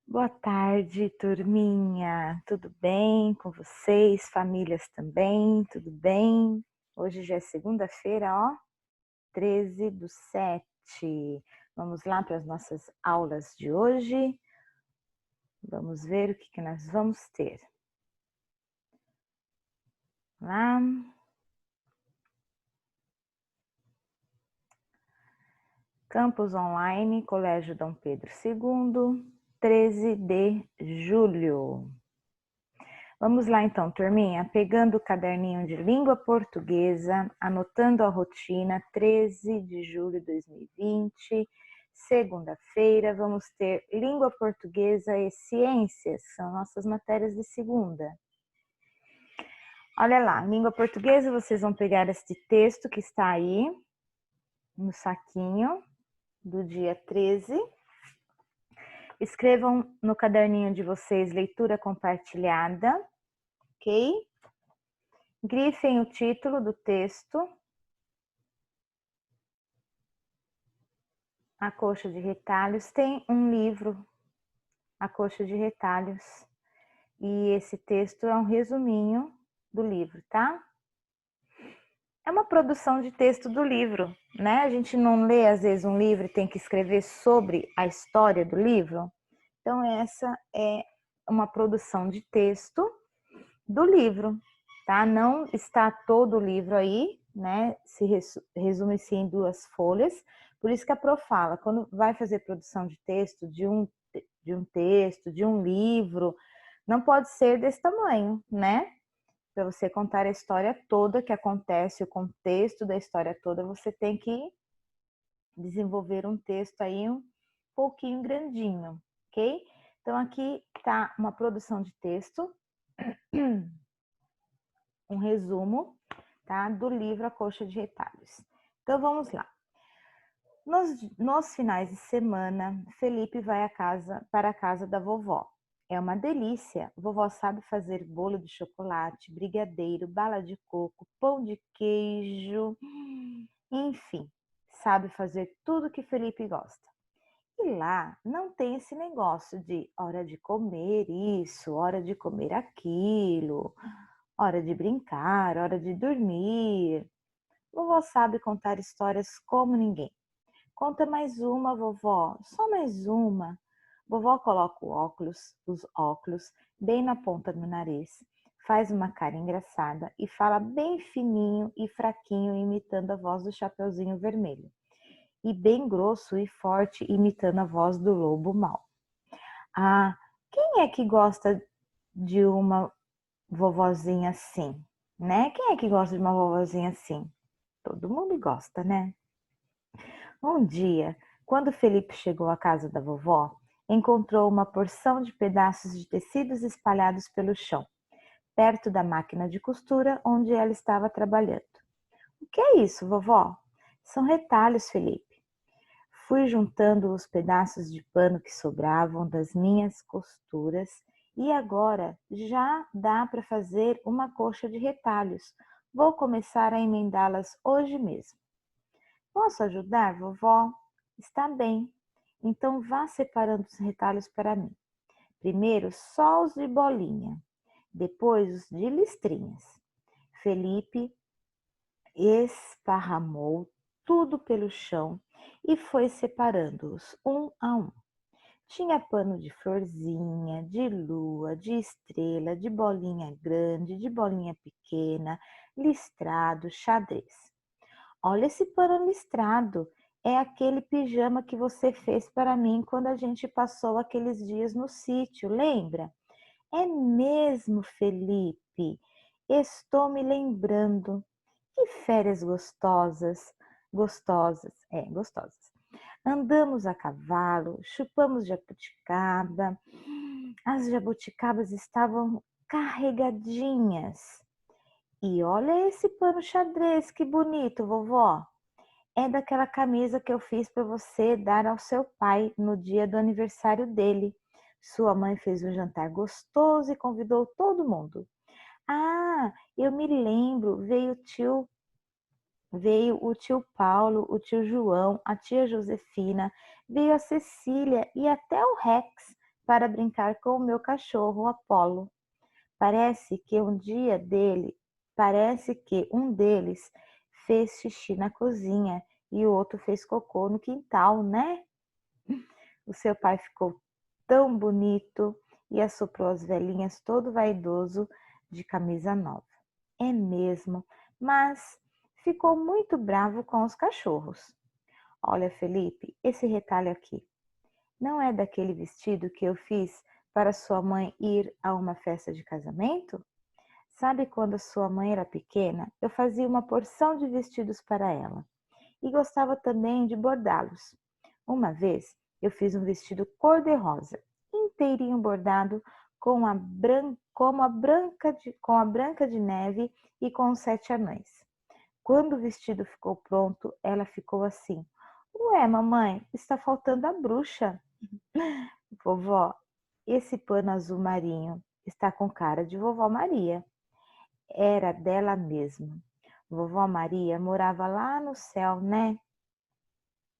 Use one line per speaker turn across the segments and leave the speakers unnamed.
Boa tarde, turminha. Tudo bem com vocês? Famílias também, tudo bem? Hoje já é segunda-feira, ó, 13/7. Vamos lá para as nossas aulas de hoje. Vamos ver o que nós vamos ter. Lá. Campus Online, Colégio Dom Pedro II, 13 de julho. Vamos lá então, turminha, pegando o caderninho de língua portuguesa, anotando a rotina, 13 de julho de 2020, segunda-feira, vamos ter língua portuguesa e ciências, são nossas matérias de segunda. Olha lá, língua portuguesa, vocês vão pegar este texto que está aí, no saquinho, do dia 13. Escrevam no caderninho de vocês leitura compartilhada, ok? Grifem o título do texto. A Coxa de Retalhos tem um livro, A Coxa de Retalhos, e esse texto é um resuminho do livro, tá? É uma produção de texto do livro, né? A gente não lê às vezes um livro e tem que escrever sobre a história do livro. Então essa é uma produção de texto do livro, tá? Não está todo o livro aí, né? Se resume-se em 2 folhas. Por isso que a Pro fala, quando vai fazer produção de texto, de um texto, de um livro, não pode ser desse tamanho, né? Para você contar a história toda que acontece, o contexto da história toda, você tem que desenvolver um texto aí um pouquinho grandinho, ok? Então aqui tá uma produção de texto, um resumo, tá? Do livro A Coxa de Retalhos. Então vamos lá. Nos finais de semana, Felipe vai para a casa da vovó. É uma delícia. Vovó sabe fazer bolo de chocolate, brigadeiro, bala de coco, pão de queijo, enfim, sabe fazer tudo que Felipe gosta. E lá não tem esse negócio de hora de comer isso, hora de comer aquilo, hora de brincar, hora de dormir. Vovó sabe contar histórias como ninguém. Conta mais uma, vovó, só mais uma. Vovó coloca os óculos, bem na ponta do nariz, faz uma cara engraçada e fala bem fininho e fraquinho, imitando a voz do Chapeuzinho Vermelho. E bem grosso e forte, imitando a voz do Lobo Mau. Ah, quem é que gosta de uma vovozinha assim, né? Quem é que gosta de uma vovozinha assim? Todo mundo gosta, né? Um dia, quando Felipe chegou à casa da vovó, encontrou uma porção de pedaços de tecidos espalhados pelo chão, perto da máquina de costura onde ela estava trabalhando. O que é isso, vovó? São retalhos, Felipe. Fui juntando os pedaços de pano que sobravam das minhas costuras e agora já dá para fazer uma coxa de retalhos. Vou começar a emendá-las hoje mesmo. Posso ajudar, vovó? Está bem. Então vá separando os retalhos para mim. Primeiro só os de bolinha, depois os de listrinhas. Felipe esparramou tudo pelo chão e foi separando-os um a um. Tinha pano de florzinha, de lua, de estrela, de bolinha grande, de bolinha pequena, listrado, xadrez. Olha esse pano listrado. É aquele pijama que você fez para mim quando a gente passou aqueles dias no sítio, lembra? É mesmo, Felipe. Estou me lembrando. Que férias gostosas, gostosas. Andamos a cavalo, chupamos jabuticaba. As jabuticabas estavam carregadinhas. E olha esse pano xadrez, que bonito, vovó. É daquela camisa que eu fiz para você dar ao seu pai no dia do aniversário dele. Sua mãe fez um jantar gostoso e convidou todo mundo. Ah, eu me lembro, veio o tio Paulo, o tio João, a tia Josefina, veio a Cecília e até o Rex. para brincar com o meu cachorro Apolo. Parece que um deles fez xixi na cozinha e o outro fez cocô no quintal, né? O seu pai ficou tão bonito e assoprou as velhinhas todo vaidoso de camisa nova. É mesmo, mas ficou muito bravo com os cachorros. Olha, Felipe, esse retalho aqui não é daquele vestido que eu fiz para sua mãe ir a uma festa de casamento? Sabe quando a sua mãe era pequena, eu fazia uma porção de vestidos para ela e gostava também de bordá-los. Uma vez eu fiz um vestido cor-de-rosa, inteirinho bordado com a Branca de Neve e com os 7 anões. Quando o vestido ficou pronto, ela ficou assim: Ué, mamãe, está faltando a bruxa. Vovó, esse pano azul marinho está com cara de vovó Maria. Era dela mesma. Vovó Maria morava lá no céu, né?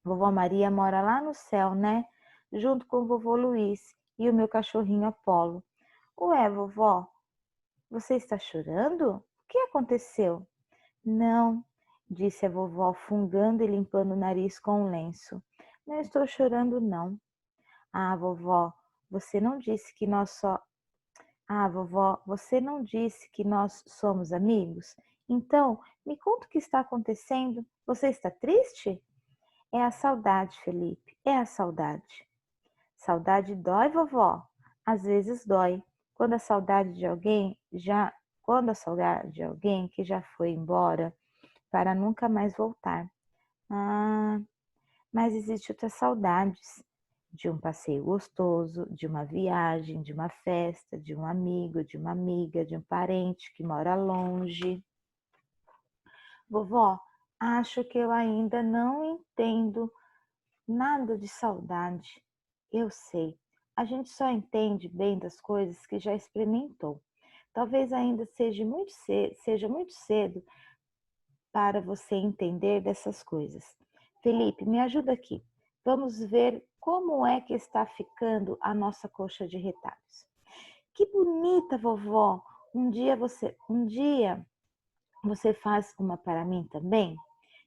Vovó Maria mora lá no céu, né? Junto com o vovô Luiz e o meu cachorrinho Apolo. Ué, vovó, você está chorando? O que aconteceu? Não, disse a vovó, fungando e limpando o nariz com um lenço. Não estou chorando, não. Ah, vovó, você não disse que nós só... Ah, vovó, você não disse que nós somos amigos? Então, me conta o que está acontecendo. Você está triste? É a saudade, Felipe, é a saudade. Saudade dói, vovó? Às vezes dói. Quando a saudade de alguém já, quando a saudade de alguém que já foi embora para nunca mais voltar. Ah, mas existe outras saudades. De um passeio gostoso, de uma viagem, de uma festa, de um amigo, de uma amiga, de um parente que mora longe. Vovó, acho que eu ainda não entendo nada de saudade. Eu sei, a gente só entende bem das coisas que já experimentou. Talvez ainda seja muito cedo para você entender dessas coisas. Felipe, me ajuda aqui. Vamos ver como é que está ficando a nossa coxa de retalhos. Que bonita, vovó! Um dia você faz uma para mim também?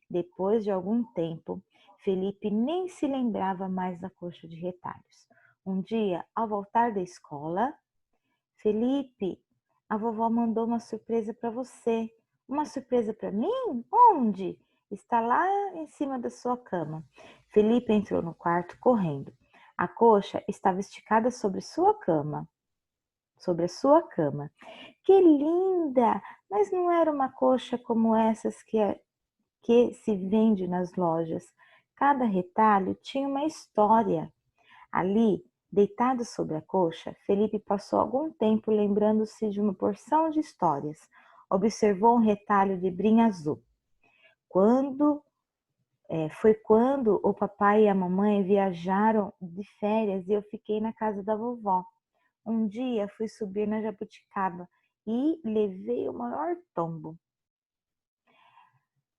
Depois de algum tempo, Felipe nem se lembrava mais da coxa de retalhos. Um dia, ao voltar da escola, Felipe, a vovó mandou uma surpresa para você. Uma surpresa para mim? Onde? Está lá em cima da sua cama. Felipe entrou no quarto correndo. A coxa estava esticada sobre sua cama. Sobre a sua cama. Que linda! Mas não era uma coxa como essas que se vende nas lojas. Cada retalho tinha uma história. Ali, deitado sobre a coxa, Felipe passou algum tempo lembrando-se de uma porção de histórias. Observou um retalho de brim azul. Foi quando o papai e a mamãe viajaram de férias e eu fiquei na casa da vovó. Um dia fui subir na jabuticaba e levei o maior tombo.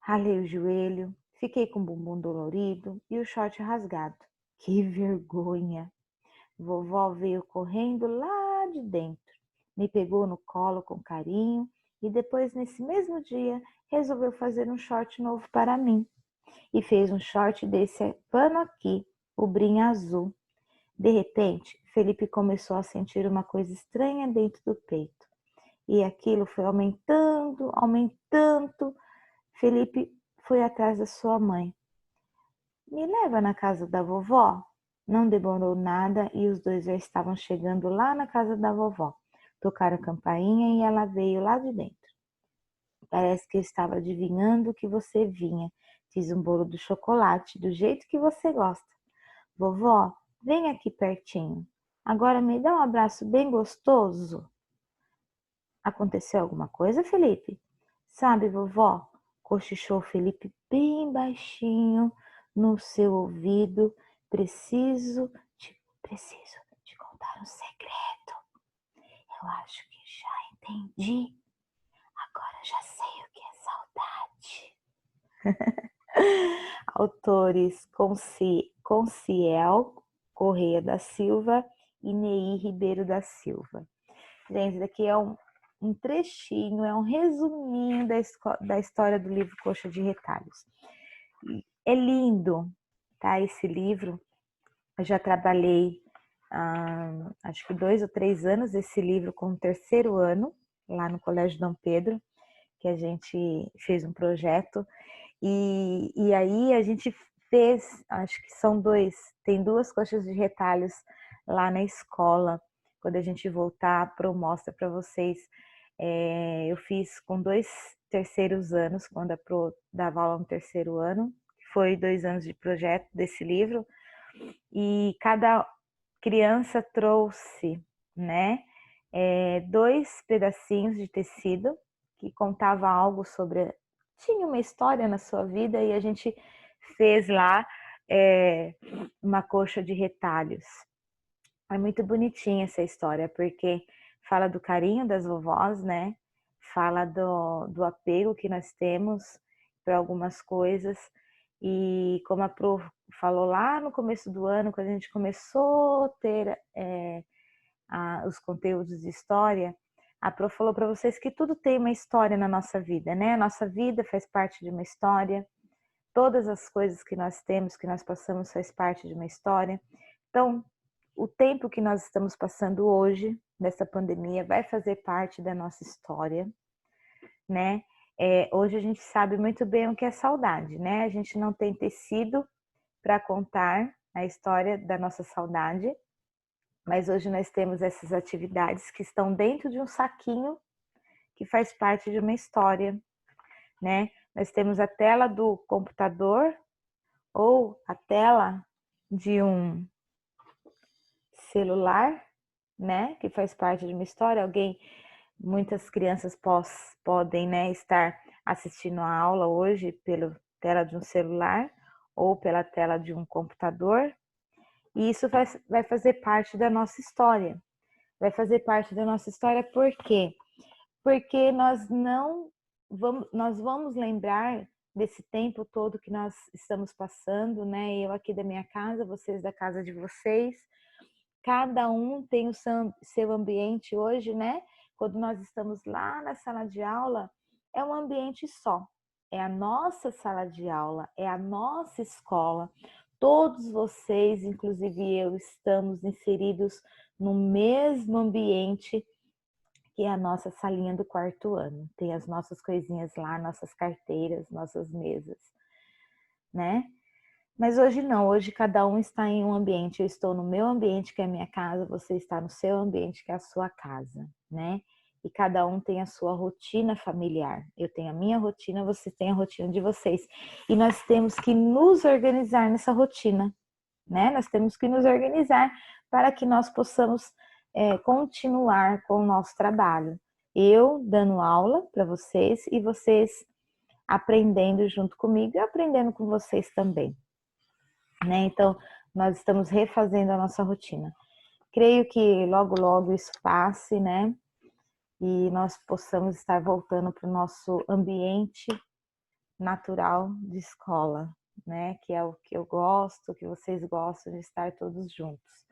Ralei o joelho, fiquei com o bumbum dolorido e o short rasgado. Que vergonha! Vovó veio correndo lá de dentro, me pegou no colo com carinho e depois, nesse mesmo dia, resolveu fazer um short novo para mim. E fez um short desse pano aqui, o brim azul. De repente, Felipe começou a sentir uma coisa estranha dentro do peito. E aquilo foi aumentando, aumentando. Felipe foi atrás da sua mãe. Me leva na casa da vovó? Não demorou nada e os dois já estavam chegando lá na casa da vovó. Tocaram a campainha e ela veio lá de dentro. Parece que eu estava adivinhando que você vinha. Fiz um bolo de chocolate, do jeito que você gosta. Vovó, vem aqui pertinho. Agora me dá um abraço bem gostoso. Aconteceu alguma coisa, Felipe? Sabe, vovó? Cochichou Felipe bem baixinho no seu ouvido. Preciso te contar um segredo. Eu acho que já entendi. Agora já sei o que é saudade. Autores Conciel Correia da Silva Inei Ribeiro da Silva. Gente, isso daqui é um trechinho, é um resuminho da história do livro Coxa de Retalhos. É lindo, tá? Esse livro, eu já trabalhei acho que 2 ou 3 anos esse livro com o terceiro ano, lá no Colégio Dom Pedro, que a gente fez um projeto, e aí a gente fez, acho que tem 2 coxas de retalhos lá na escola. Quando a gente voltar, mostra para vocês. Eu fiz com 2 terceiros anos, quando a Pro dava aula no terceiro ano, foi 2 anos de projeto desse livro, e cada criança trouxe, né, 2 pedacinhos de tecido que contava algo sobre, tinha uma história na sua vida, e a gente fez lá uma coxa de retalhos. É muito bonitinha essa história, porque fala do carinho das vovós, né? Fala do apego que nós temos para algumas coisas. E como a Pro falou lá no começo do ano, quando a gente começou a ter os conteúdos de história, a Pro falou para vocês que tudo tem uma história na nossa vida, né? A nossa vida faz parte de uma história. Todas as coisas que nós temos, que nós passamos, faz parte de uma história. Então, o tempo que nós estamos passando hoje, nessa pandemia, vai fazer parte da nossa história, né? Hoje a gente sabe muito bem o que é saudade, né? A gente não tem tecido para contar a história da nossa saudade, mas hoje nós temos essas atividades que estão dentro de um saquinho que faz parte de uma história, né? Nós temos a tela do computador ou a tela de um celular, né, que faz parte de uma história. Muitas crianças podem, né, estar assistindo a aula hoje pela tela de um celular ou pela tela de um computador, e isso vai fazer parte da nossa história. Vai fazer parte da nossa história por quê? Porque nós vamos lembrar desse tempo todo que nós estamos passando, né? Eu aqui da minha casa, vocês da casa de vocês. Cada um tem o seu ambiente hoje, né? Quando nós estamos lá na sala de aula, é um ambiente só. É a nossa sala de aula, é a nossa escola. Todos vocês, inclusive eu, estamos inseridos no mesmo ambiente que é a nossa salinha do quarto ano. Tem as nossas coisinhas lá, nossas carteiras, nossas mesas, né? Mas hoje não, hoje cada um está em um ambiente. Eu estou no meu ambiente, que é a minha casa, você está no seu ambiente, que é a sua casa, né? E cada um tem a sua rotina familiar. Eu tenho a minha rotina, você tem a rotina de vocês. E nós temos que nos organizar nessa rotina, né? Nós temos que nos organizar para que nós possamos continuar com o nosso trabalho. Eu dando aula para vocês e vocês aprendendo junto comigo e aprendendo com vocês também, né? Então, nós estamos refazendo a nossa rotina. Creio que logo, logo isso passe, né? E nós possamos estar voltando para o nosso ambiente natural de escola, né? Que é o que eu gosto, que vocês gostam de estar todos juntos.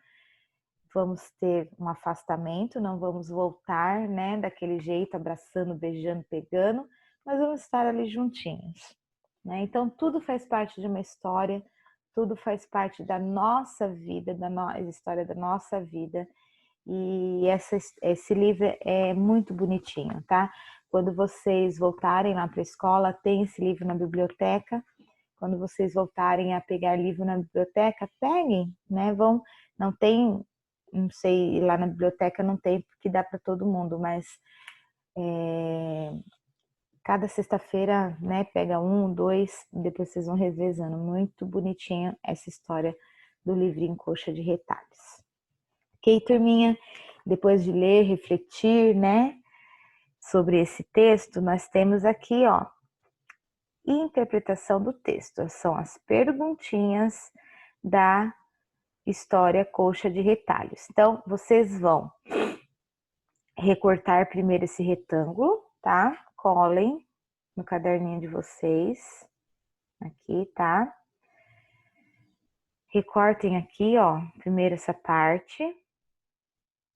Vamos ter um afastamento, não vamos voltar, né? Daquele jeito, abraçando, beijando, pegando, mas vamos estar ali juntinhos, né? Então, tudo faz parte de uma história, tudo faz parte da nossa vida, da história da nossa vida. E esse livro é muito bonitinho, tá? Quando vocês voltarem lá para a escola, tem esse livro na biblioteca. Quando vocês voltarem a pegar livro na biblioteca, peguem, né? Não tem, não sei, lá na biblioteca não tem, porque dá para todo mundo, mas cada sexta-feira, né, pega 1, 2, depois vocês vão revezando. Muito bonitinho essa história do livrinho Coxa de Retalhos. Ok, turminha? Depois de ler, refletir, né, sobre esse texto, nós temos aqui, ó, interpretação do texto. São as perguntinhas da história Coxa de Retalhos. Então, vocês vão recortar primeiro esse retângulo, tá? Colhem no caderninho de vocês, aqui, tá? Recortem aqui, ó, primeiro essa parte,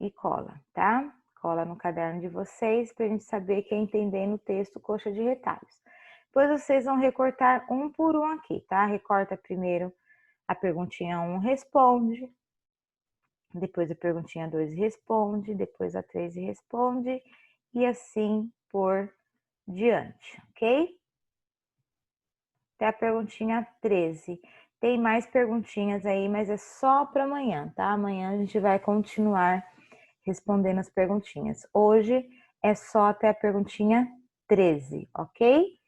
e cola, tá? Cola no caderno de vocês para a gente saber que é entendendo o texto coxa de retalhos. Depois vocês vão recortar um por um aqui, tá? Recorta primeiro a perguntinha 1, responde. Depois a perguntinha 2 responde, depois a 3 responde e assim por diante, ok? Até a perguntinha 13. Tem mais perguntinhas aí, mas é só para amanhã, tá? Amanhã a gente vai continuar respondendo as perguntinhas. Hoje é só até a perguntinha 13, ok?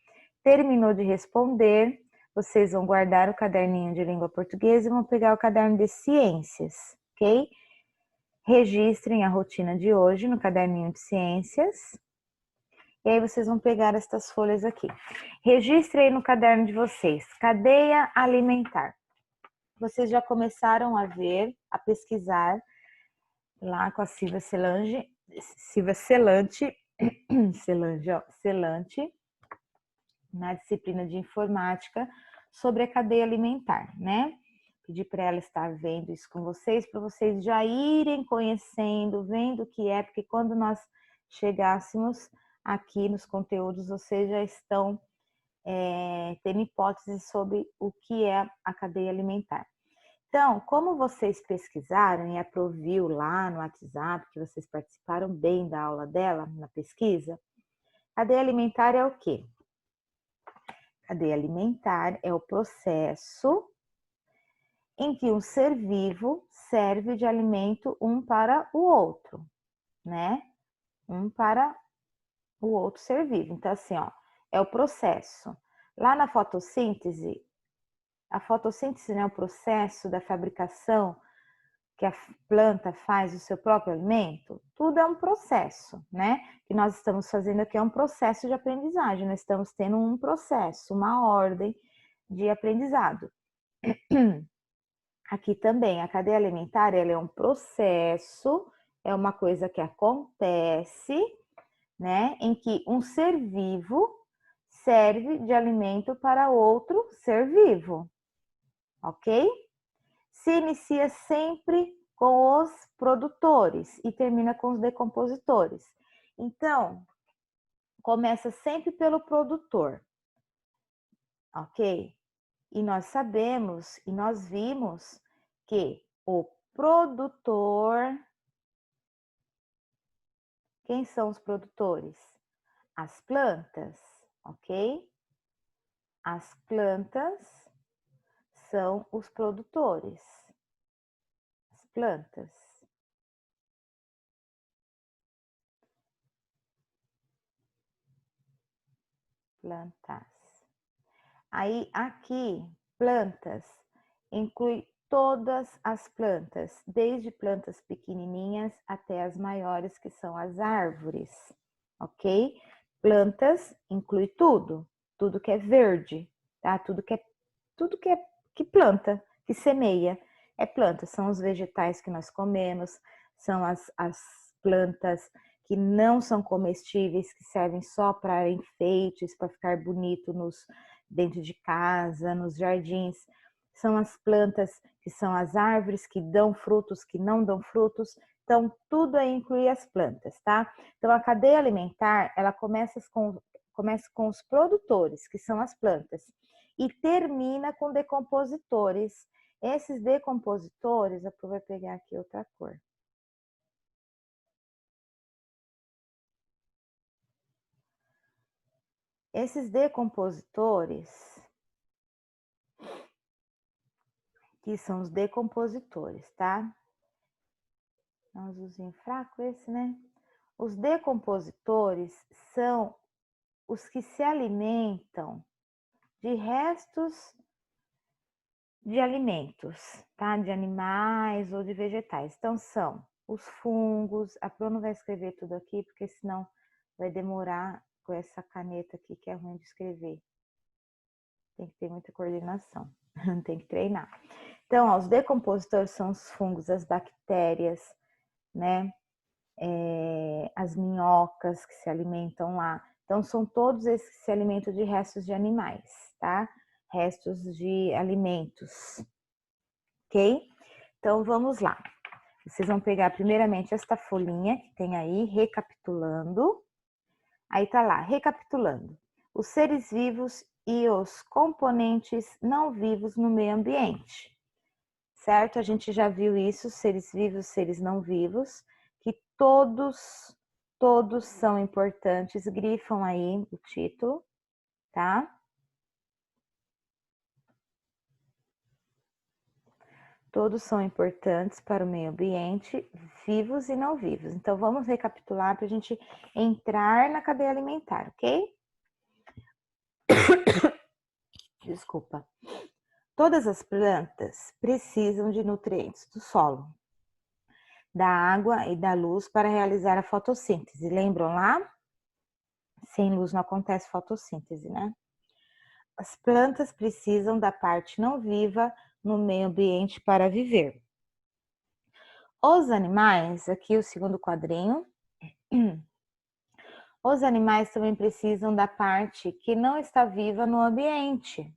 Terminou de responder, vocês vão guardar o caderninho de língua portuguesa e vão pegar o caderno de ciências, ok? Registrem a rotina de hoje no caderninho de ciências. E aí vocês vão pegar estas folhas aqui. Registrem no caderno de vocês, cadeia alimentar. Vocês já começaram a ver, a pesquisar lá com a Silvia Celante, na disciplina de informática, sobre a cadeia alimentar, né? Pedi para ela estar vendo isso com vocês, para vocês já irem conhecendo, vendo o que é, porque quando nós chegássemos aqui nos conteúdos, vocês já estão tendo hipóteses sobre o que é a cadeia alimentar. Então, como vocês pesquisaram e a Pro viu lá no WhatsApp, que vocês participaram bem da aula dela na pesquisa, cadeia alimentar é o quê? Cadeia alimentar é o processo em que um ser vivo serve de alimento um para o outro, né? Um para o outro ser vivo. Então, assim, ó, é o processo. Lá na fotossíntese, a fotossíntese é o processo da fabricação que a planta faz o seu próprio alimento. Tudo é um processo, né? Que nós estamos fazendo aqui é um processo de aprendizagem. Nós estamos tendo um processo, uma ordem de aprendizado. Aqui também, a cadeia alimentar, ela é um processo, é uma coisa que acontece, né? Em que um ser vivo serve de alimento para outro ser vivo, ok? Se inicia sempre com os produtores e termina com os decompositores. Então, começa sempre pelo produtor, ok? E nós sabemos e nós vimos que o produtor, quem são os produtores? As plantas, ok? As plantas são os produtores. As plantas. Plantas. Aí aqui, plantas, inclui todas as plantas, desde plantas pequenininhas até as maiores, que são as árvores, ok? Plantas inclui tudo, tudo que é verde, tá? Tudo que planta, que semeia, é planta. São os vegetais que nós comemos, são as plantas que não são comestíveis, que servem só para enfeites, para ficar bonito dentro de casa, nos jardins. São as plantas que são as árvores que dão frutos, que não dão frutos. Então, tudo aí inclui as plantas, tá? Então, a cadeia alimentar, ela começa com os produtores, que são as plantas, e termina com decompositores. Esses decompositores, eu vou pegar aqui outra cor. Esses decompositores, que são os decompositores, tá? É um azulzinho fraco esse, né? Os decompositores são os que se alimentam de restos de alimentos, tá? De animais ou de vegetais. Então, são os fungos. A Pro não vai escrever tudo aqui, porque senão vai demorar com essa caneta aqui, que é ruim de escrever. Tem que ter muita coordenação, tem que treinar. Então, ó, os decompositores são os fungos, as bactérias, né? As minhocas que se alimentam lá. Então, são todos esses que se alimentam de restos de animais, tá? Restos de alimentos, ok? Então, vamos lá. Vocês vão pegar primeiramente esta folhinha que tem aí, recapitulando. Aí tá lá, recapitulando. Os seres vivos e os componentes não vivos no meio ambiente. Certo? A gente já viu isso, seres vivos, seres não vivos, que todos são importantes. Grifam aí o título, tá? Todos são importantes para o meio ambiente, vivos e não vivos. Então, vamos recapitular para a gente entrar na cadeia alimentar, ok? Desculpa. Todas as plantas precisam de nutrientes do solo, da água e da luz para realizar a fotossíntese. Lembram lá? Sem luz não acontece fotossíntese, né? As plantas precisam da parte não viva no meio ambiente para viver. Os animais, aqui o segundo quadrinho, os animais também precisam da parte que não está viva no ambiente.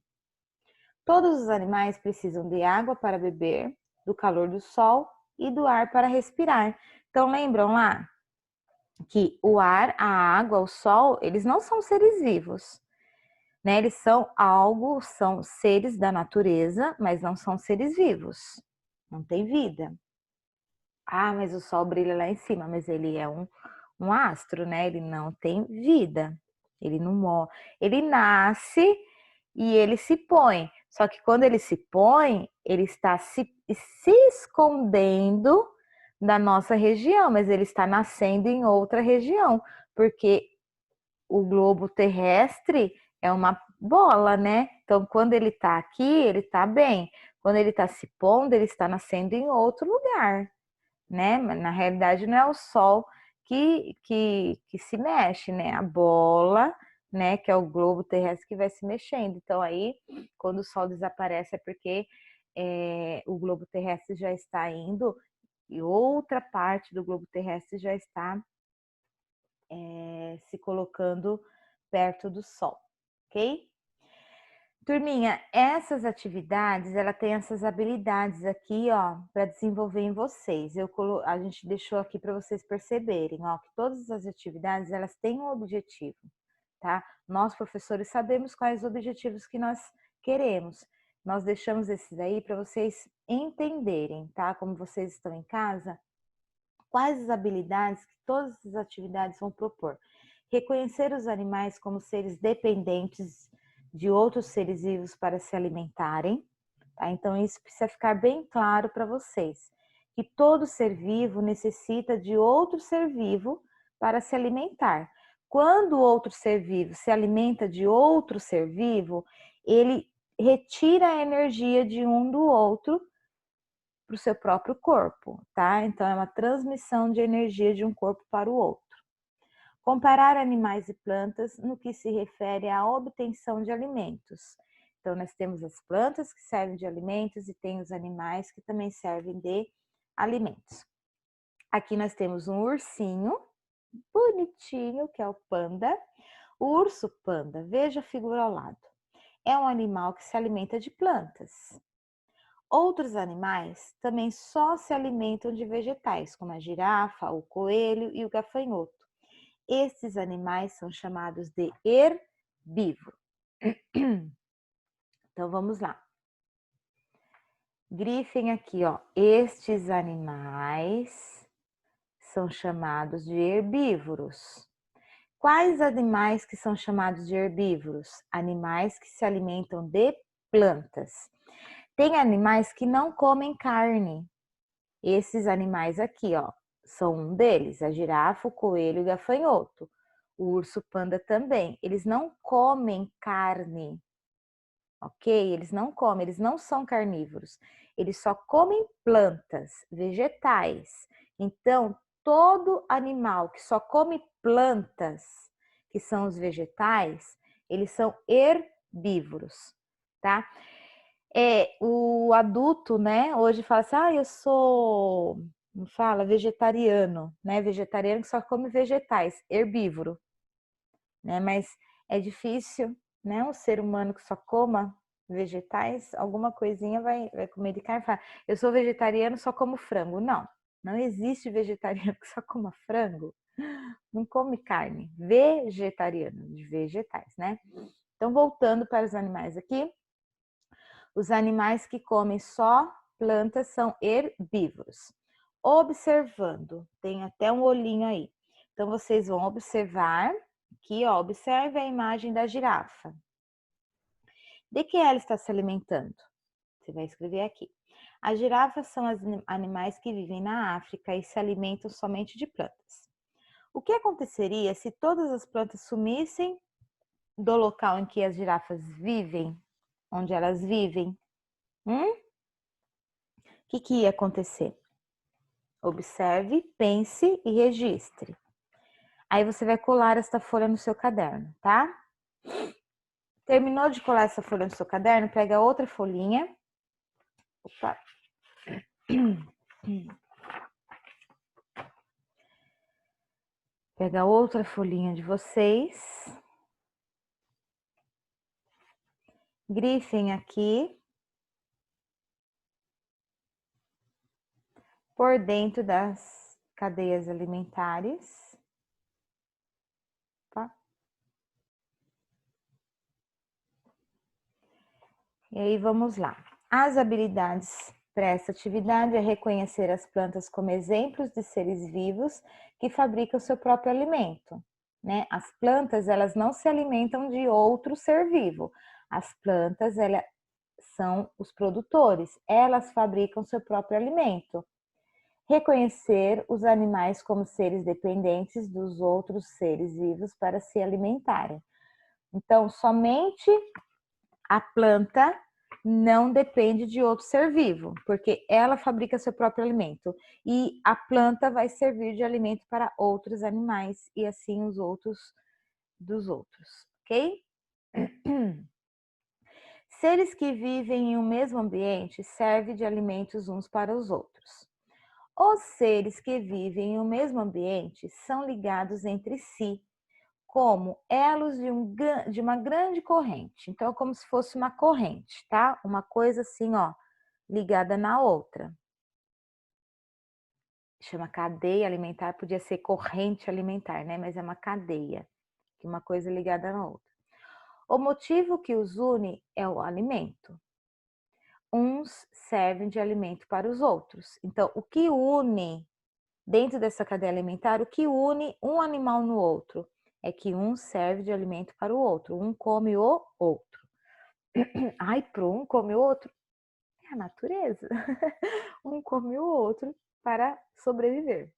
Todos os animais precisam de água para beber, do calor do sol e do ar para respirar. Então, lembram lá que o ar, a água, o sol, eles não são seres vivos, né? Eles são algo, são seres da natureza, mas não são seres vivos. Não tem vida. Ah, mas o sol brilha lá em cima, mas ele é um astro, né? Ele não tem vida. Ele não morre. Ele nasce e ele se põe. Só que quando ele se põe, ele está se escondendo da nossa região, mas ele está nascendo em outra região, porque o globo terrestre é uma bola, né? Então, quando ele está aqui, ele está bem. Quando ele está se pondo, ele está nascendo em outro lugar, né? Mas na realidade não é o Sol que se mexe, né? A bola, né? Que é o globo terrestre que vai se mexendo. Então aí, quando o Sol desaparece é porque o globo terrestre já está indo e outra parte do globo terrestre já está se colocando perto do Sol, ok? Turminha, essas atividades, ela tem essas habilidades aqui, ó, para desenvolver em vocês. A gente deixou aqui para vocês perceberem, ó, que todas as atividades, elas têm um objetivo, tá? Nós, professores, sabemos quais objetivos que nós queremos. Nós deixamos esses aí para vocês entenderem, tá? Como vocês estão em casa, quais as habilidades que todas as atividades vão propor. Reconhecer os animais como seres dependentes de outros seres vivos para se alimentarem, tá? Então isso precisa ficar bem claro para vocês, que todo ser vivo necessita de outro ser vivo para se alimentar. Quando o outro ser vivo se alimenta de outro ser vivo, ele retira a energia de um do outro para o seu próprio corpo, tá? Então é uma transmissão de energia de um corpo para o outro. Comparar animais e plantas no que se refere à obtenção de alimentos. Então, nós temos as plantas que servem de alimentos e tem os animais que também servem de alimentos. Aqui nós temos um ursinho bonitinho, que é o panda. O urso panda, veja a figura ao lado. É um animal que se alimenta de plantas. Outros animais também só se alimentam de vegetais, como a girafa, o coelho e o gafanhoto. Esses animais são chamados de herbívoros. Então vamos lá. Grifem aqui, ó. Estes animais são chamados de herbívoros. Quais animais que são chamados de herbívoros? Animais que se alimentam de plantas. Tem animais que não comem carne. Esses animais aqui, ó, são um deles, a girafa, o coelho e o gafanhoto. O urso panda também. Eles não comem carne, ok? Eles não comem, eles não são carnívoros. Eles só comem plantas, vegetais. Então, todo animal que só come plantas, que são os vegetais, eles são herbívoros, tá? O adulto, né, hoje fala assim, eu sou, não fala, vegetariano, né, vegetariano que só come vegetais, herbívoro, né, mas é difícil, né, um ser humano que só coma vegetais, alguma coisinha vai comer de carne, fala, eu sou vegetariano, só como frango, não, Não existe vegetariano que só coma frango. Não come carne. Vegetariano, de vegetais, né? Então, voltando para os animais aqui. Os animais que comem só plantas são herbívoros. Observando, tem até um olhinho aí. Então, vocês vão observar aqui, ó, observe a imagem da girafa. De que ela está se alimentando? Você vai escrever aqui. As girafas são animais que vivem na África e se alimentam somente de plantas. O que aconteceria se todas as plantas sumissem do local em que as girafas vivem, onde elas vivem? O que ia acontecer? Observe, pense e registre. Aí você vai colar esta folha no seu caderno, tá? Terminou de colar essa folha no seu caderno, pega outra folhinha. Opa. Pega outra folhinha de vocês. Grifem aqui. Por dentro das cadeias alimentares. Tá? E aí vamos lá. As habilidades para essa atividade é reconhecer as plantas como exemplos de seres vivos que fabricam o seu próprio alimento, né? As plantas, elas não se alimentam de outro ser vivo. As plantas, elas são os produtores, elas fabricam seu próprio alimento. Reconhecer os animais como seres dependentes dos outros seres vivos para se alimentarem. Então, somente a planta não depende de outro ser vivo, porque ela fabrica seu próprio alimento. E a planta vai servir de alimento para outros animais e assim os outros dos outros, ok? Seres que vivem em um mesmo ambiente servem de alimentos uns para os outros. Os seres que vivem em um mesmo ambiente são ligados entre si, como elos de uma grande corrente. Então, como se fosse uma corrente, tá? Uma coisa assim, ó, ligada na outra. Chama cadeia alimentar, podia ser corrente alimentar, né? Mas é uma cadeia, uma coisa ligada na outra. O motivo que os une é o alimento. Uns servem de alimento para os outros. Então, o que une dentro dessa cadeia alimentar, o que une um animal no outro é que um serve de alimento para o outro, um come o outro. Ai, para um come o outro? É a natureza. Um come o outro para sobreviver.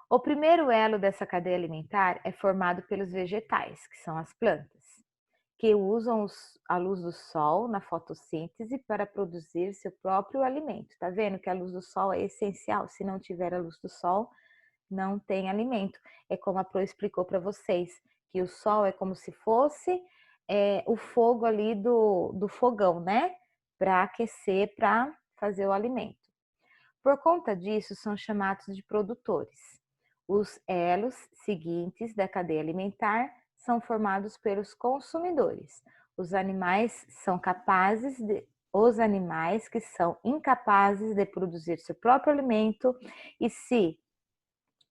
O primeiro elo dessa cadeia alimentar é formado pelos vegetais, que são as plantas, que usam a luz do sol na fotossíntese para produzir seu próprio alimento. Tá vendo que a luz do sol é essencial? Se não tiver a luz do sol, não tem alimento. É como a Pro explicou para vocês, que o sol é como se fosse o fogo ali do fogão, né? Para aquecer, para fazer o alimento. Por conta disso, são chamados de produtores. Os elos seguintes da cadeia alimentar são formados pelos consumidores. Os animais que são incapazes de produzir seu próprio alimento e se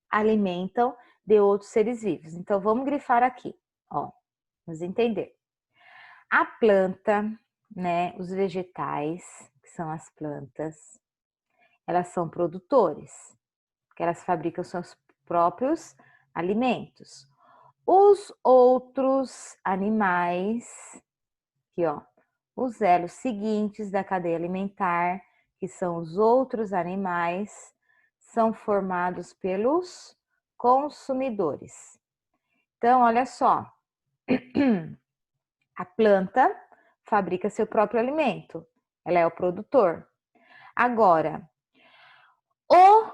alimentam de outros seres vivos. Então, vamos grifar aqui, ó, vamos entender. A planta, né, os vegetais, que são as plantas, elas são produtores, porque elas fabricam seus próprios alimentos. Os outros animais, aqui ó, os elos seguintes da cadeia alimentar, que são os outros animais, são formados pelos consumidores. Então, olha só, a planta fabrica seu próprio alimento, ela é o produtor. Agora, o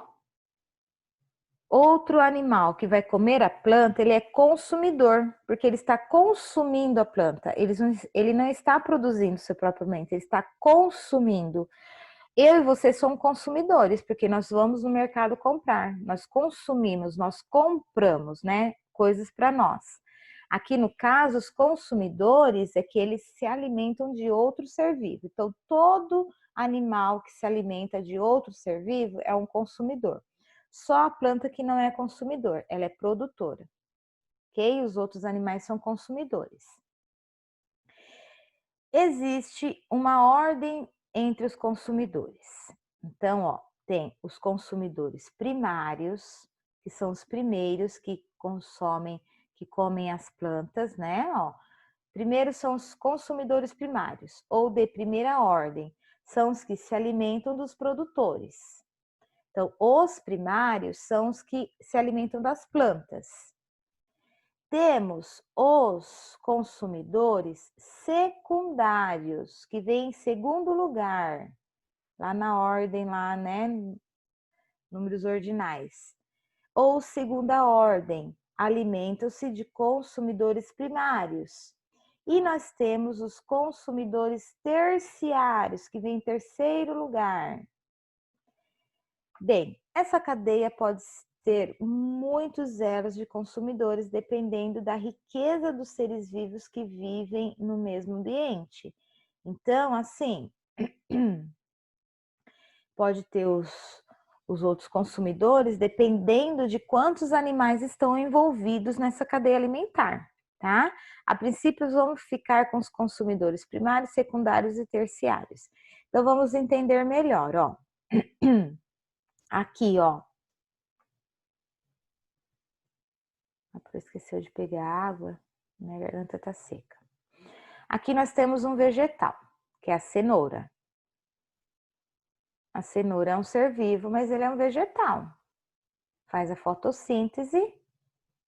outro animal que vai comer a planta, ele é consumidor, porque ele está consumindo a planta, ele não está produzindo seu próprio alimento, ele está consumindo. Eu e você somos consumidores, porque nós vamos no mercado comprar, nós consumimos, nós compramos, né, coisas para nós. Aqui no caso, os consumidores é que eles se alimentam de outro ser vivo. Então, todo animal que se alimenta de outro ser vivo é um consumidor. Só a planta que não é consumidor, ela é produtora, ok? Os outros animais são consumidores. Existe uma ordem entre os consumidores. Então, ó, tem os consumidores primários, que são os primeiros que consomem, que comem as plantas, né? Ó, primeiro são os consumidores primários, ou de primeira ordem, são os que se alimentam dos produtores. Então, os primários são os que se alimentam das plantas. Temos os consumidores secundários, que vêm em segundo lugar, lá na ordem, lá, né? Números ordinais. Ou segunda ordem, alimentam-se de consumidores primários. E nós temos os consumidores terciários, que vêm em terceiro lugar. Bem, essa cadeia pode ter muitos elos de consumidores, dependendo da riqueza dos seres vivos que vivem no mesmo ambiente. Então, assim, pode ter os outros consumidores, dependendo de quantos animais estão envolvidos nessa cadeia alimentar, tá? A princípio, vamos ficar com os consumidores primários, secundários e terciários. Então, vamos entender melhor, ó. Aqui, ó. Esqueceu de pegar água, minha garganta tá seca. Aqui nós temos um vegetal, que é a cenoura. A cenoura é um ser vivo, mas ele é um vegetal. Faz a fotossíntese,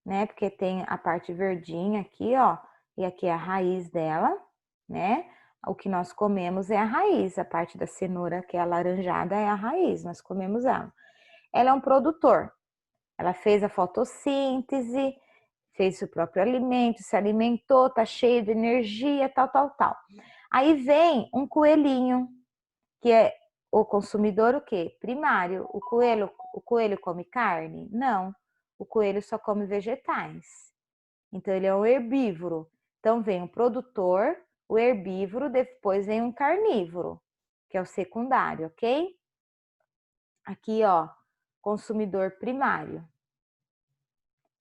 né? Porque tem a parte verdinha aqui, ó, e aqui é a raiz dela, né? O que nós comemos é a raiz, a parte da cenoura que é alaranjada é a raiz, nós comemos ela. Ela é um produtor. Ela fez a fotossíntese, fez o próprio alimento, se alimentou, tá cheio de energia, tal, tal, tal. Aí vem um coelhinho, que é o consumidor o quê? Primário. O coelho come carne? Não. O coelho só come vegetais. Então ele é um herbívoro. Então vem um produtor, o herbívoro, depois vem um carnívoro, que é o secundário, ok? Aqui, ó, consumidor primário.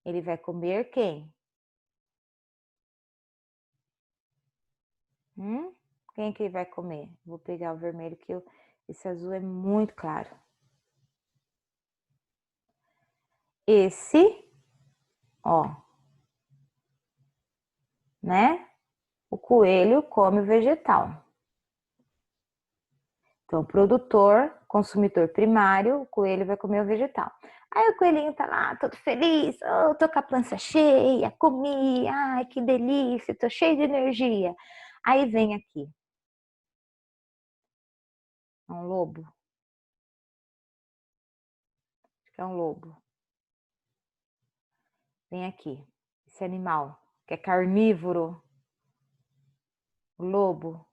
Ele vai comer quem? Quem que ele vai comer? Vou pegar o vermelho que esse azul é muito claro. Esse, ó, né? O coelho come o vegetal. Então, produtor, consumidor primário, o coelho vai comer o vegetal. Aí o coelhinho tá lá, todo feliz, oh, tô com a pança cheia, comi, ai, que delícia, tô cheio de energia. Aí vem aqui, é um lobo. Acho que é um lobo. Vem aqui, esse animal, que é carnívoro, o lobo.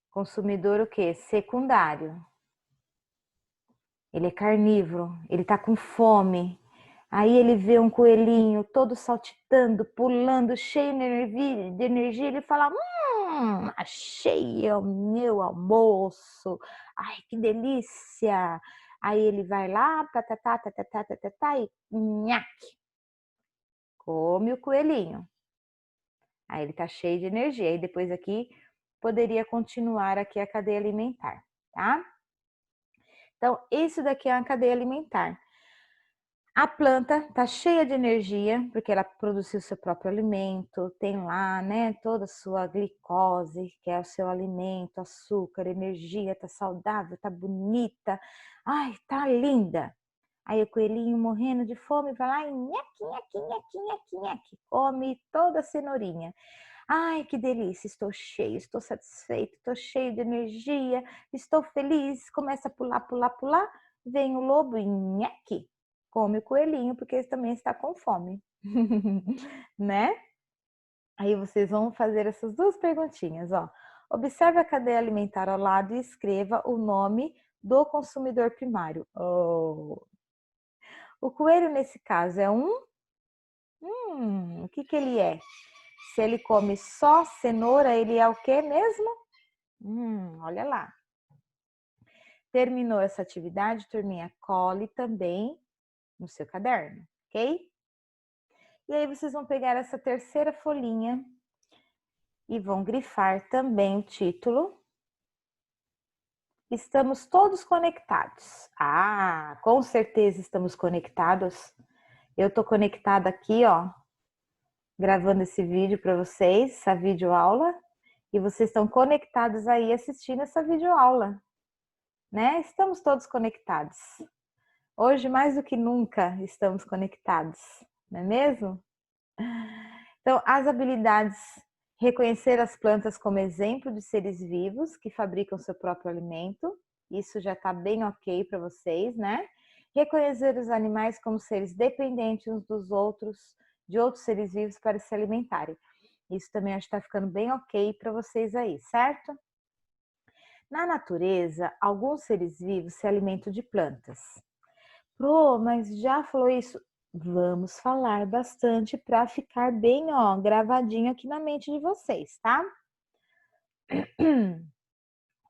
Consumidor o quê? Secundário. Ele é carnívoro, ele tá com fome. Aí ele vê um coelhinho todo saltitando, pulando, cheio de energia. Ele fala: achei o meu almoço. Ai, que delícia. Aí ele vai lá, tatatá, tatatá, tatatá, e nhaque, come o coelhinho. Aí ele tá cheio de energia. Aí depois aqui poderia continuar aqui a cadeia alimentar, tá? Então, isso daqui é uma cadeia alimentar. A planta tá cheia de energia, porque ela produziu seu próprio alimento, tem lá, né, toda a sua glicose, que é o seu alimento, açúcar, energia, tá saudável, tá bonita, ai, tá linda. Aí o coelhinho morrendo de fome vai lá e nhaque, nhaque, nhaque, nhaque, nhaque, come toda a cenourinha. Ai, que delícia, estou cheio, estou satisfeito, estou cheio de energia, estou feliz. Começa a pular, pular, pular. Vem o lobo e nhaque, come o coelhinho, porque ele também está com fome. Né? Aí vocês vão fazer essas duas perguntinhas, ó. Observe a cadeia alimentar ao lado e escreva o nome do consumidor primário. Oh. O coelho, nesse caso, é um... o que que ele é? Se ele come só cenoura, ele é o que mesmo? Olha lá. Terminou essa atividade, turminha, cole também no seu caderno, ok? E aí vocês vão pegar essa terceira folhinha e vão grifar também o título. Estamos todos conectados. Ah, com certeza estamos conectados. Eu tô conectada aqui, ó, gravando esse vídeo para vocês, essa videoaula, e vocês estão conectados aí assistindo essa videoaula, né? Estamos todos conectados. Hoje, mais do que nunca, estamos conectados, não é mesmo? Então, as habilidades: reconhecer as plantas como exemplo de seres vivos que fabricam seu próprio alimento. Isso já está bem ok para vocês, né? Reconhecer os animais como seres dependentes uns dos outros, de outros seres vivos para se alimentarem. Isso também acho que está ficando bem ok para vocês aí, certo? Na natureza, alguns seres vivos se alimentam de plantas. Pro, mas já falou isso? Vamos falar bastante para ficar bem, ó, gravadinho aqui na mente de vocês, tá?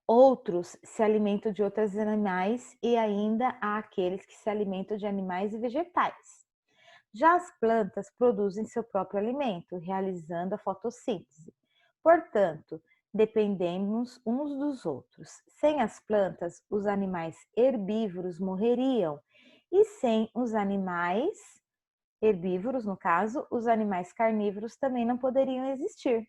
Outros se alimentam de outros animais e ainda há aqueles que se alimentam de animais e vegetais. Já as plantas produzem seu próprio alimento, realizando a fotossíntese. Portanto, dependemos uns dos outros. Sem as plantas, os animais herbívoros morreriam. E sem os animais herbívoros, no caso, os animais carnívoros também não poderiam existir.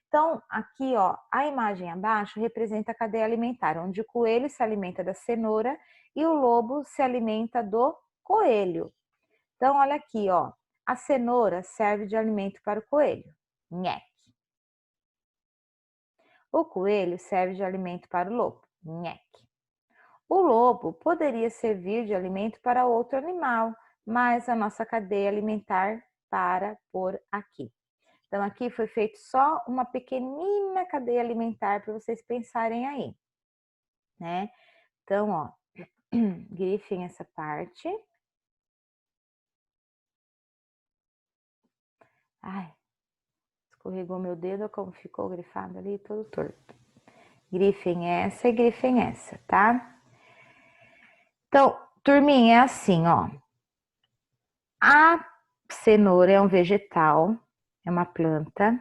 Então, aqui, ó, a imagem abaixo representa a cadeia alimentar, onde o coelho se alimenta da cenoura e o lobo se alimenta do coelho. Então, olha aqui, ó, a cenoura serve de alimento para o coelho. Nheque. O coelho serve de alimento para o lobo. Nheque. O lobo poderia servir de alimento para outro animal, mas a nossa cadeia alimentar para por aqui. Então, aqui foi feito só uma pequenina cadeia alimentar para vocês pensarem aí, né? Então, ó, grifem essa parte. Ai, escorregou meu dedo, como ficou grifado ali, todo torto. Grifem essa e grifem essa, tá? Então, turminha, é assim, ó. A cenoura é um vegetal, é uma planta,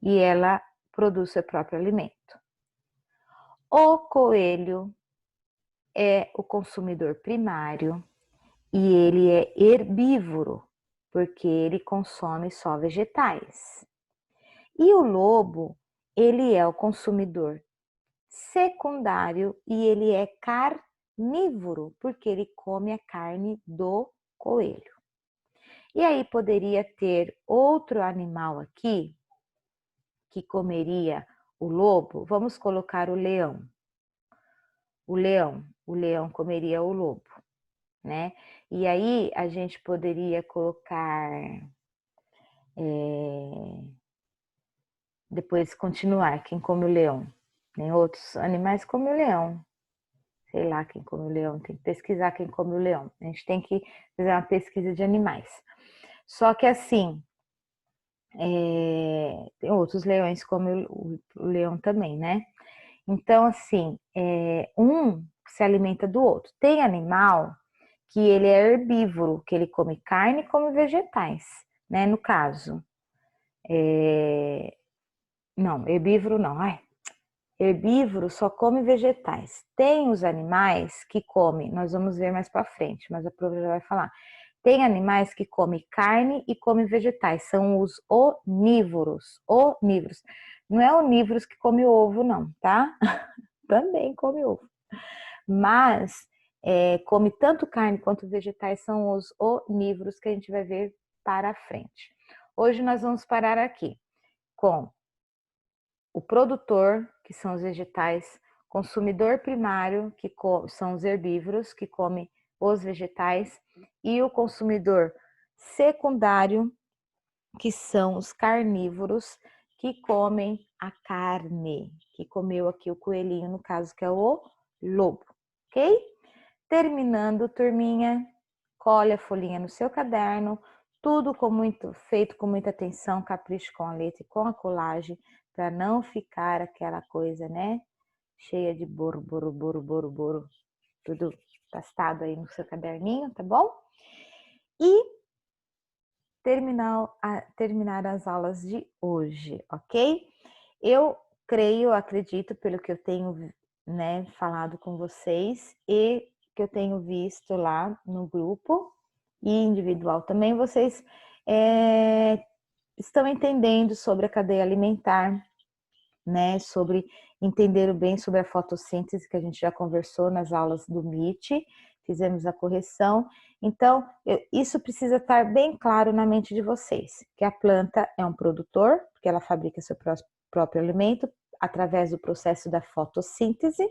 e ela produz seu próprio alimento. O coelho é o consumidor primário e ele é herbívoro, porque ele consome só vegetais. E o lobo, ele é o consumidor secundário e ele é carnívoro, porque ele come a carne do coelho. E aí poderia ter outro animal aqui que comeria o lobo. Vamos colocar o leão. O leão comeria o lobo, né? E aí a gente poderia colocar, depois continuar, quem come o leão. Nem outros animais comem o leão. Sei lá quem come o leão, tem que pesquisar quem come o leão. A gente tem que fazer uma pesquisa de animais. Só que assim, tem outros leões como o leão também, né? Então, assim, um se alimenta do outro. Tem animal que ele é herbívoro, que ele come carne e come vegetais, né? No caso, não, herbívoro não, herbívoro só come vegetais. Tem os animais que comem, nós vamos ver mais para frente, mas a prova já vai falar. Tem animais que comem carne e comem vegetais, são os onívoros. Onívoros. Não é onívoros que come ovo, não, tá? Também come ovo. Mas come tanto carne quanto vegetais, são os onívoros que a gente vai ver para frente. Hoje nós vamos parar aqui com o produtor, que são os vegetais, consumidor primário, que são os herbívoros, que comem os vegetais, e o consumidor secundário, que são os carnívoros, que comem a carne, que comeu aqui o coelhinho, no caso, que é o lobo, ok? Terminando, turminha, colhe a folhinha no seu caderno, tudo feito com muita atenção, capricho com a letra e com a colagem, para não ficar aquela coisa, né? cheia de boro, boro, boro, boro, boro, tudo pastado aí no seu caderninho, tá bom? E terminar as aulas de hoje, ok? Eu creio, acredito, pelo que eu tenho, né, falado com vocês e que eu tenho visto lá no grupo e individual também, vocês estão entendendo sobre a cadeia alimentar, né, sobre entender bem sobre a fotossíntese, que a gente já conversou nas aulas do MIT, fizemos a correção. Então, isso precisa estar bem claro na mente de vocês, que a planta é um produtor, porque ela fabrica seu próprio alimento através do processo da fotossíntese,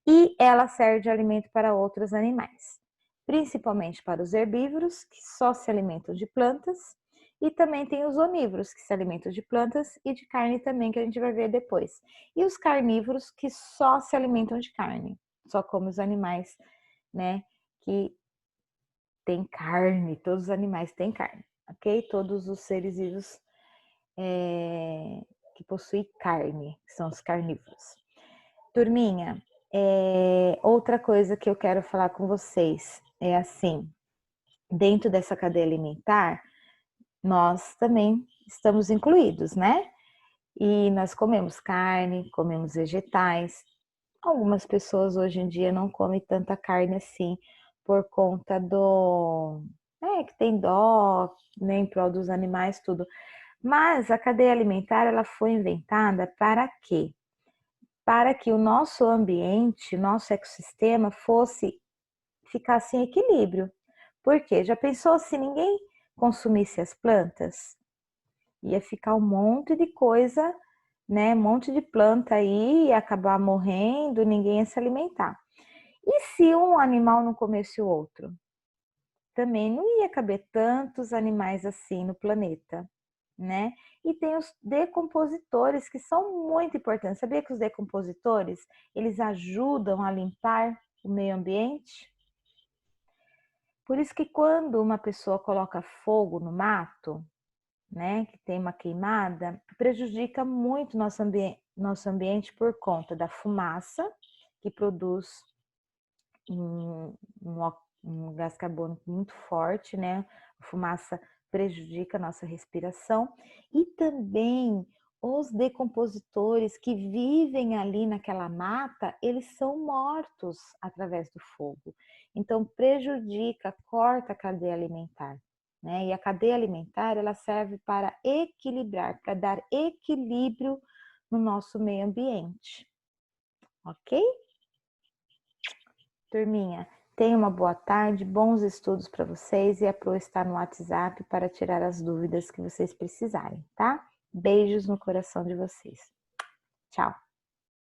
e ela serve de alimento para outros animais, principalmente para os herbívoros, que só se alimentam de plantas, e também tem os onívoros, que se alimentam de plantas e de carne também, que a gente vai ver depois. E os carnívoros, que só se alimentam de carne, só como os animais, né, que têm carne, todos os animais têm carne, ok? Todos os seres vivos que possuem carne, que são os carnívoros. Turminha, outra coisa que eu quero falar com vocês é assim, dentro dessa cadeia alimentar, nós também estamos incluídos, né? E nós comemos carne, comemos vegetais. Algumas pessoas hoje em dia não comem tanta carne assim, por conta que tem dó, né, em prol dos animais, tudo. Mas a cadeia alimentar, ela foi inventada para quê? Para que o nosso ambiente, nosso ecossistema ficasse em equilíbrio. Por quê? Já pensou se ninguém consumisse as plantas? Ia ficar um monte de coisa, né? Um monte de planta aí, ia acabar morrendo, ninguém ia se alimentar. E se um animal não comesse o outro? Também não ia caber tantos animais assim no planeta, né? E tem os decompositores que são muito importantes. Sabia que os decompositores, eles ajudam a limpar o meio ambiente? Por isso que quando uma pessoa coloca fogo no mato, né, que tem uma queimada, prejudica muito nosso ambiente por conta da fumaça que produz um gás carbônico muito forte, né? A fumaça prejudica a nossa respiração e também os decompositores que vivem ali naquela mata, eles são mortos através do fogo. Então prejudica, corta a cadeia alimentar, né? E a cadeia alimentar, ela serve para equilibrar, para dar equilíbrio no nosso meio ambiente. OK? Turminha, tenha uma boa tarde, bons estudos para vocês e a Pro está no WhatsApp para tirar as dúvidas que vocês precisarem, tá? Beijos no coração de vocês. Tchau!